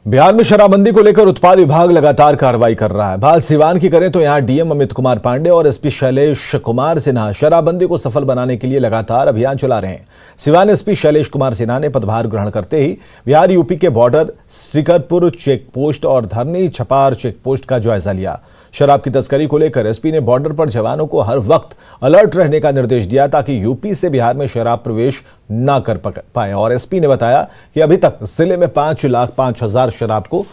बिहार में शराबबंदी को लेकर उत्पाद विभाग लगातार कार्रवाई कर रहा है। बात सिवान की करें तो यहां डीएम अमित कुमार पांडे और एसपी शैलेश कुमार सिन्हा शराबबंदी को सफल बनाने के लिए लगातार अभियान चला रहे हैं। सिवान एसपी शैलेश कुमार सिन्हा ने पदभार ग्रहण करते ही बिहार यूपी के बॉर्डर श्रीकरपुर चेक पोस्ट और धरनी छपार चेक पोस्ट का जायजा लिया। शराब की तस्करी को लेकर एसपी ने बॉर्डर पर जवानों को हर वक्त अलर्ट रहने का निर्देश दिया ताकि यूपी से बिहार में शराब प्रवेश न कर पाए। और एसपी ने बताया कि अभी तक जिले में 5,05,000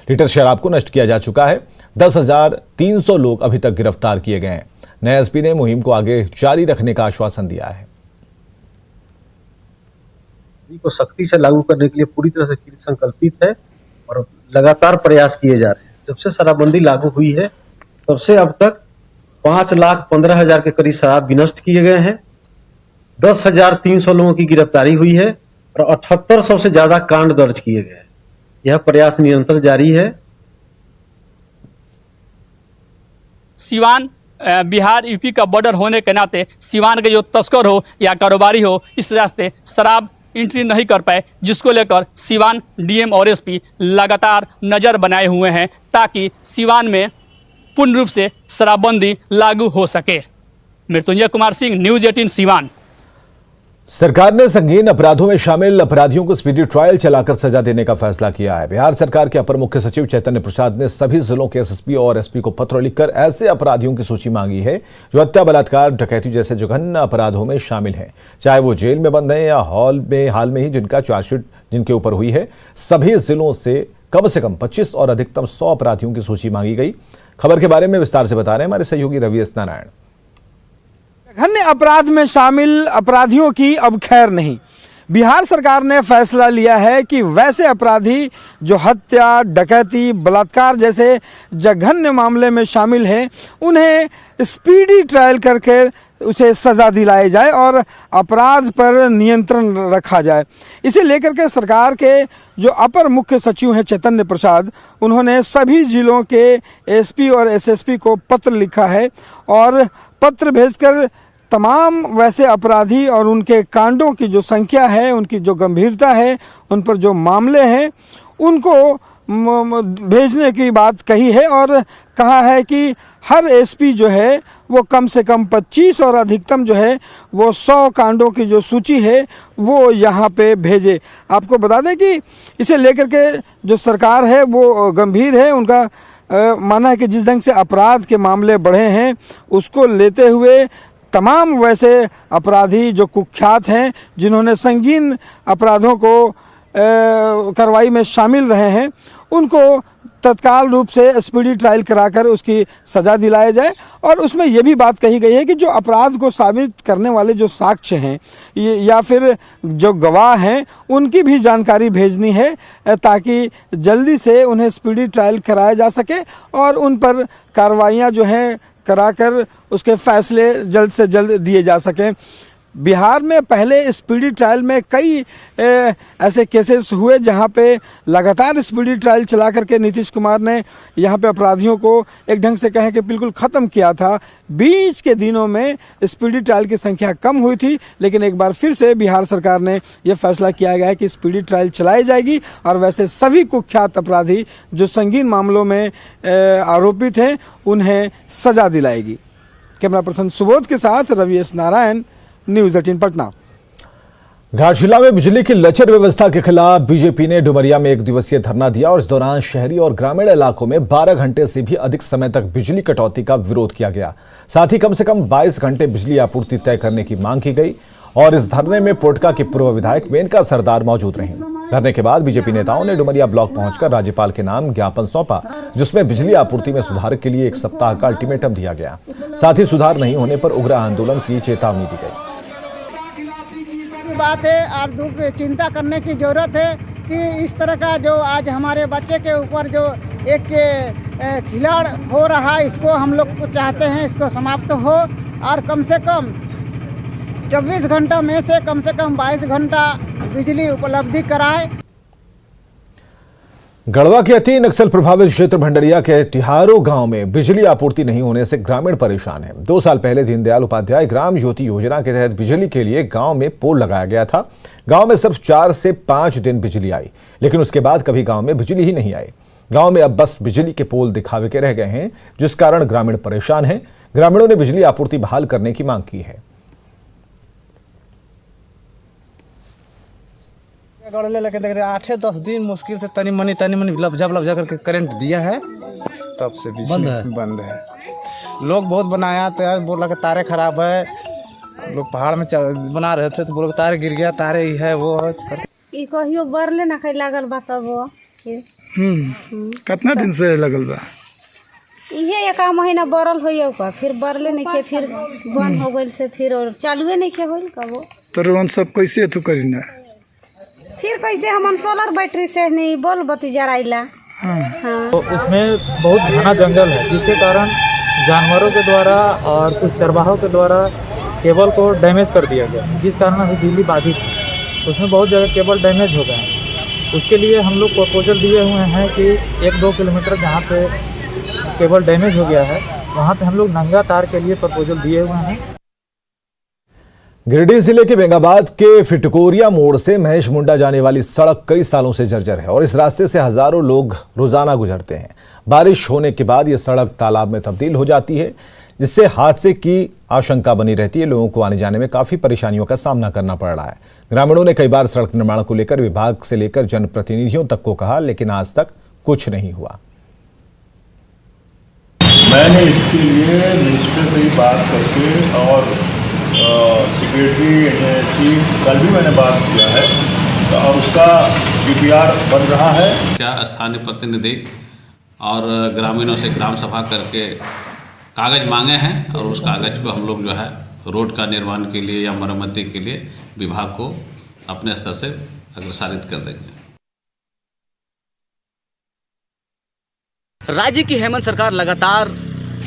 लीटर शराब को नष्ट किया जा चुका है। 10,300 लोग अभी तक गिरफ्तार किए गए हैं। नए एसपी ने मुहिम को आगे जारी रखने का आश्वासन दिया है। को सख्ती से लागू करने के लिए पूरी तरह से कृत संकल्पित है और लगातार प्रयास किए जा रहे हैं। जब से शराबबंदी लागू हुई है तब से अब तक 5,15,000 के करीब शराब विनष्ट किए गए हैं। 10,300 लोगों की गिरफ्तारी हुई है और 7800 से ज्यादा कांड दर्ज किए गए हैं। यह प्रयास निरंतर जारी है। सिवान बिहार यूपी का बॉर्डर होने के नाते सिवान के जो तस्कर हो या कारोबारी हो इस रास्ते शराब एंट्री नहीं कर पाए, जिसको लेकर सिवान डीएम और एसपी लगातार नज़र बनाए हुए हैं ताकि सिवान में पूर्ण रूप से शराबबंदी लागू हो सके। मृत्युंजय कुमार सिंह, न्यूज़ 18 सिवान। सरकार ने संगीन अपराधों में शामिल अपराधियों को स्पीडी ट्रायल चलाकर सजा देने का फैसला किया है। बिहार सरकार के अपर मुख्य सचिव चैतन्य प्रसाद ने सभी जिलों के एसएसपी और एसपी को पत्र लिखकर ऐसे अपराधियों की सूची मांगी है जो हत्या, बलात्कार, डकैती जैसे जघन्य अपराधों में शामिल हैं, चाहे वो जेल में बंद हैं या हाल में ही जिनका चार्जशीट जिनके ऊपर हुई है। सभी जिलों से कम 25 और अधिकतम 100 अपराधियों की सूची मांगी गई। खबर के बारे में विस्तार से बता रहे हैं हमारे सहयोगी रवि एस नारायण। जघन्य अपराध में शामिल अपराधियों की अब खैर नहीं। बिहार सरकार ने फैसला लिया है कि वैसे अपराधी जो हत्या, डकैती, बलात्कार जैसे जघन्य मामले में शामिल हैं उन्हें स्पीडी ट्रायल करके उसे सजा दिलाई जाए और अपराध पर नियंत्रण रखा जाए। इसे लेकर के सरकार के जो अपर मुख्य सचिव हैं चैतन्य प्रसाद, उन्होंने सभी जिलों के एसपी और एसएसपी को पत्र लिखा है और पत्र भेजकर तमाम वैसे अपराधी और उनके कांडों की जो संख्या है, उनकी जो गंभीरता है, उन पर जो मामले हैं उनको भेजने की बात कही है और कहा है कि हर एसपी जो है वो कम से कम 25 और अधिकतम जो है वो 100 कांडों की जो सूची है वो यहाँ पे भेजे। आपको बता दें कि इसे लेकर के जो सरकार है वो गंभीर है। उनका मानना है कि जिस ढंग से अपराध के मामले बढ़े हैं उसको लेते हुए तमाम वैसे अपराधी जो कुख्यात हैं, जिन्होंने संगीन अपराधों को कार्रवाई में शामिल रहे हैं, उनको तत्काल रूप से स्पीडी ट्रायल कराकर उसकी सजा दिलाया जाए। और उसमें यह भी बात कही गई है कि जो अपराध को साबित करने वाले जो साक्ष्य हैं या फिर जो गवाह हैं उनकी भी जानकारी भेजनी है ताकि जल्दी से उन्हें स्पीडी ट्रायल कराया जा सके और उन पर कार्रवाइयाँ जो हैं कराकर उसके फैसले जल्द से जल्द दिए जा सकें। बिहार में पहले स्पीडी ट्रायल में कई ऐसे केसेस हुए जहां पे लगातार स्पीडी ट्रायल चला करके नीतीश कुमार ने यहां पे अपराधियों को एक ढंग से कहें कि बिल्कुल ख़त्म किया था। बीच के दिनों में स्पीडी ट्रायल की संख्या कम हुई थी, लेकिन एक बार फिर से बिहार सरकार ने यह फैसला किया गया है कि स्पीडी ट्रायल चलाई जाएगी और वैसे सभी कुख्यात अपराधी जो संगीन मामलों में आरोपित हैं उन्हें सजा दिलाएगी। कैमरा पर्सन सुबोध के साथ रवि एस नारायण, न्यूज़ 18 पटना। घाटशिला में बिजली की लचर व्यवस्था के खिलाफ बीजेपी ने डुमरिया में 1 दिवसीय धरना दिया और इस दौरान शहरी और ग्रामीण इलाकों में 12 घंटे से भी अधिक समय तक बिजली कटौती का विरोध किया गया। साथ ही कम से कम 22 घंटे बिजली आपूर्ति तय करने की मांग की गई और इस धरने में पोटका के पूर्व विधायक मेनका सरदार मौजूद रहीं। धरने के बाद बीजेपी नेताओं ने डुमरिया ब्लॉक पहुंचकर राज्यपाल के नाम ज्ञापन सौंपा, जिसमें बिजली आपूर्ति में सुधार के लिए 1 सप्ताह का अल्टीमेटम दिया गया। साथ ही सुधार नहीं होने पर उग्र आंदोलन की चेतावनी दी गई। बात है और दुख चिंता करने की जरूरत है कि इस तरह का जो आज हमारे बच्चे के ऊपर जो एक खिलाड़ हो रहा है, इसको हम लोग को चाहते हैं इसको समाप्त हो और कम से कम 24 घंटा में से कम 22 घंटा बिजली उपलब्धि कराए। गढ़वा के अति नक्सल प्रभावित क्षेत्र भंडरिया के तिहारो गांव में बिजली आपूर्ति नहीं होने से ग्रामीण परेशान है। 2 साल पहले दीनदयाल उपाध्याय ग्राम ज्योति योजना के तहत बिजली के लिए गांव में पोल लगाया गया था। गांव में सिर्फ 4 से 5 दिन बिजली आई, लेकिन उसके बाद कभी गांव में बिजली ही नहीं आई। गांव में अब बस बिजली के पोल दिखावे के रह गए हैं, जिस कारण ग्रामीण परेशान हैं। ग्रामीणों ने बिजली आपूर्ति बहाल करने की मांग की है। गड़ले लेके देख रहे 8-10 दिन मुश्किल से तनी मनी लफ्जा करके करंट दिया है, तब से बिजली बंद है। लोग बहुत बनाया तो बोला कि तारे खराब है, लोग पहाड़ में बना रहे थे तो बोलो तारे गिर गया, तारे ही है वो ई कहियो बरले ना कहीं लागल बा तब वो कितना दिन से लगल बा? इहे 1 महीना बरल होइयो का, फिर बरले नहीं के, फिर बंद हो गइल से फिर और चालुए नहीं के होइल कबो। तो रोन सब कैसे तू करी ना, फिर कैसे हम सोलर बैटरी से नहीं बॉल बत्ती जराइला। हाँ। तो इसमें बहुत घना जंगल है, जिसके कारण जानवरों के द्वारा और कुछ चरवाहों के द्वारा केबल को डैमेज कर दिया गया, जिस कारण अभी बिजली बाधित है। उसमें बहुत जगह केबल डैमेज हो गए हैं। उसके लिए हम लोग प्रपोजल दिए हुए हैं कि 1-2 किलोमीटर जहाँ पे केबल डैमेज हो गया है, वहाँ पे हम लोग नंगा तार के लिए प्रपोजल दिए हुए हैं। गिरिडीह जिले के बेंगाबाद के फिटकोरिया मोड़ से महेश मुंडा जाने वाली सड़क कई सालों से जर्जर है और इस रास्ते से हजारों लोग रोजाना गुजरते हैं। बारिश होने के बाद यह सड़क तालाब में तब्दील हो जाती है, जिससे हादसे की आशंका बनी रहती है। लोगों को आने जाने में काफी परेशानियों का सामना करना पड़ रहा है। ग्रामीणों ने कई बार सड़क निर्माण को लेकर विभाग से लेकर जनप्रतिनिधियों तक को कहा, लेकिन आज तक कुछ नहीं हुआ। मैंने इसके लिए मिनिस्टर से ही बात करके और सेक्रेटरी चीफ कल भी मैंने बात किया है और उसका DPR बन रहा है। क्या स्थानीय प्रतिनिधि और ग्रामीणों से ग्राम सभा करके कागज़ मांगे हैं और उस कागज़ को हम लोग जो है रोड का निर्माण के लिए या मरम्मती के लिए विभाग को अपने स्तर से अग्रसारित कर देंगे। राज्य की हेमंत सरकार लगातार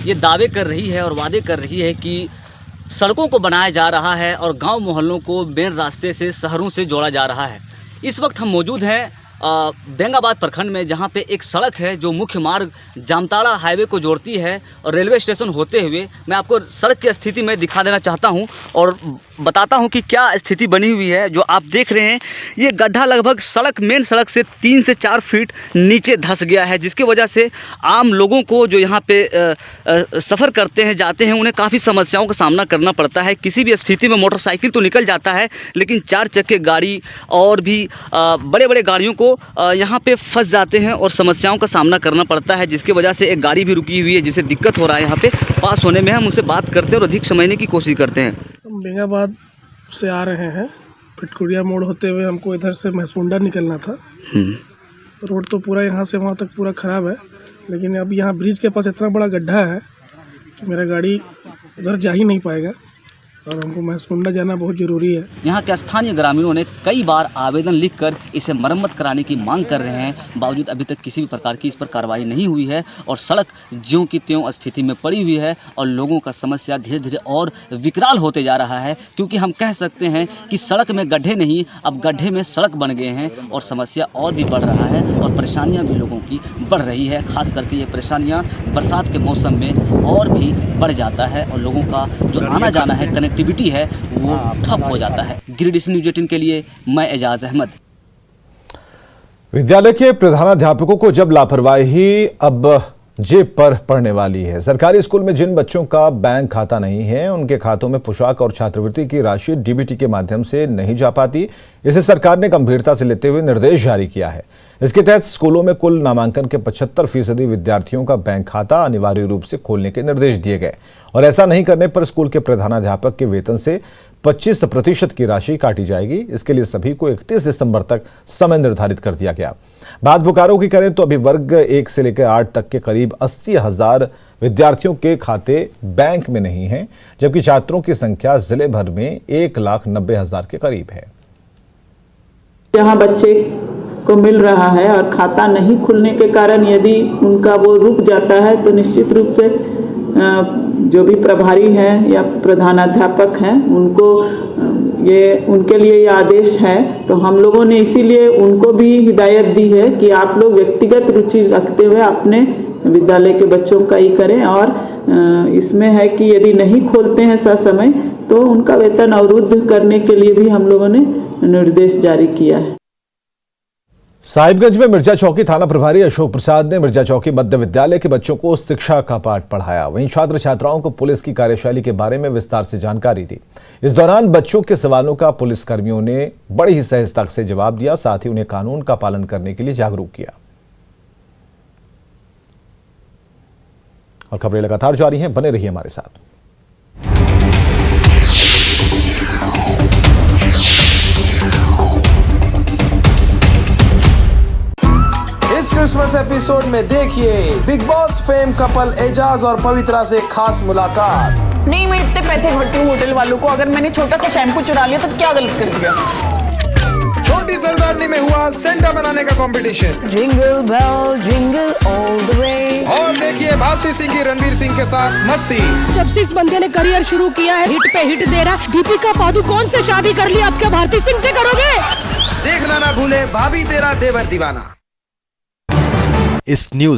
ये दावे कर रही है और वादे कर रही है कि सड़कों को बनाया जा रहा है और गांव मोहल्लों को मेन रास्ते से शहरों से जोड़ा जा रहा है। इस वक्त हम मौजूद हैं बेंगाबाद प्रखंड में, जहां पे एक सड़क है जो मुख्य मार्ग जामताड़ा हाईवे को जोड़ती है और रेलवे स्टेशन होते हुए मैं आपको सड़क की स्थिति में दिखा देना चाहता हूं और बताता हूं कि क्या स्थिति बनी हुई है। जो आप देख रहे हैं ये गड्ढा लगभग मेन सड़क से 3 से 4 फीट नीचे धंस गया है, जिसकी वजह से आम लोगों को जो यहाँ पे सफ़र करते हैं जाते हैं उन्हें काफ़ी समस्याओं का सामना करना पड़ता है। किसी भी स्थिति में मोटरसाइकिल तो निकल जाता है, लेकिन 4 चक्के गाड़ी और भी बड़े बड़े गाड़ियों को यहाँ पे फंस जाते हैं और समस्याओं का सामना करना पड़ता है, जिसकी वजह से एक गाड़ी भी रुकी हुई है जिसे दिक्कत हो रहा है यहाँ पे पास होने में। हम उनसे बात करते हैं और अधिक समझने की कोशिश करते हैं। हम बेंगाबाद से आ रहे हैं, फिटकोरिया मोड़ होते हुए हमको इधर से महेशमुंडा निकलना था। रोड तो पूरा यहाँ से वहाँ तक पूरा ख़राब है, लेकिन अब यहाँ ब्रिज के पास इतना बड़ा गड्ढा है कि मेरा गाड़ी उधर जा ही नहीं पाएगा और हमको महेशमुंडा जाना बहुत ज़रूरी है। यहाँ के स्थानीय ग्रामीणों ने कई बार आवेदन लिखकर इसे मरम्मत कराने की मांग कर रहे हैं, बावजूद अभी तक किसी भी प्रकार की इस पर कार्रवाई नहीं हुई है और सड़क ज्यों की त्यों स्थिति में पड़ी हुई है और लोगों का समस्या धीरे धीरे और विकराल होते जा रहा है, क्योंकि हम कह सकते हैं कि सड़क में गड्ढे नहीं, अब गड्ढे में सड़क बन गए हैं और समस्या और भी बढ़ रहा है और परेशानियाँ भी लोगों की बढ़ रही है। खास करके ये परेशानियाँ बरसात के मौसम में और भी बढ़ जाता है और लोगों का जो आना जाना है, कनेक्टिविटी है, वो ठप हो जाता है। गिरिडीह न्यूज़ 18 के लिए मैं एजाज अहमद। विद्यालय के प्रधानाध्यापकों को जब लापरवाही अब जेब पर पड़ने वाली है। सरकारी स्कूल में जिन बच्चों का बैंक खाता नहीं है, उनके खातों में पोशाक और छात्रवृत्ति की राशि डीबीटी के माध्यम से नहीं जा पाती। इसे सरकार ने गंभीरता से लेते हुए निर्देश जारी किया है। इसके तहत स्कूलों में कुल नामांकन के 75% विद्यार्थियों का बैंक खाता अनिवार्य रूप से खोलने के निर्देश दिए गए और ऐसा नहीं करने पर स्कूल के प्रधानाध्यापक के वेतन से 25% की राशि काटी जाएगी। इसके लिए सभी को 31 दिसंबर तक समय निर्धारित कर दिया गया। बात बोकारो की करें तो अभी वर्ग 1 से लेकर 8 तक के करीब 80,000 विद्यार्थियों के खाते बैंक में नहीं हैं, जबकि छात्रों की संख्या जिले भर में 1,90,000 के करीब है। जहां बच्चे को मिल रहा है और खाता नहीं खुलने के कारण यदि उनका वो रुक जाता है तो निश्चित रूप से जो भी प्रभारी हैं या प्रधानाध्यापक हैं उनको उनके लिए ये आदेश है। तो हम लोगों ने इसीलिए उनको भी हिदायत दी है कि आप लोग व्यक्तिगत रुचि रखते हुए अपने विद्यालय के बच्चों का ही करें, और इसमें है कि यदि नहीं खोलते हैं ससमय तो उनका वेतन अवरुद्ध करने के लिए भी हम लोगों ने निर्देश जारी किया है। साहिबगंज में मिर्जा चौकी थाना प्रभारी अशोक प्रसाद ने मिर्जा चौकी मध्य विद्यालय के बच्चों को शिक्षा का पाठ पढ़ाया। वहीं छात्र छात्राओं को पुलिस की कार्यशैली के बारे में विस्तार से जानकारी दी। इस दौरान बच्चों के सवालों का पुलिस कर्मियों ने बड़ी ही सहजता से जवाब दिया, साथ ही उन्हें कानून का पालन करने के लिए जागरूक किया। और खबरें लगातार जारी हैं, बने रहिए हमारे साथ। इस क्रिसमस एपिसोड में देखिए Bigg Boss fame couple Ejaz और पवित्रा से खास मुलाकात। नहीं, मैं इतने पैसे भरती हूँ होटल वालों को, अगर मैंने छोटा सा शैम्पू चुरा लिया तो क्या गलत कर दिया। छोटी सरदारनी में हुआ सेंटा बनाने का competition. Jingle bell jingle all the way. और देखिए भारती सिंह की रणवीर सिंह के साथ मस्ती। जब से इस बंदे ने करियर शुरू किया है हिट पे हिट दे रहा है। दीपिका पादुकोण से शादी कर ली, अब क्या भारती सिंह से करोगे? देखना ना भूले भाभी तेरा देवर दीवाना। इस न्यूज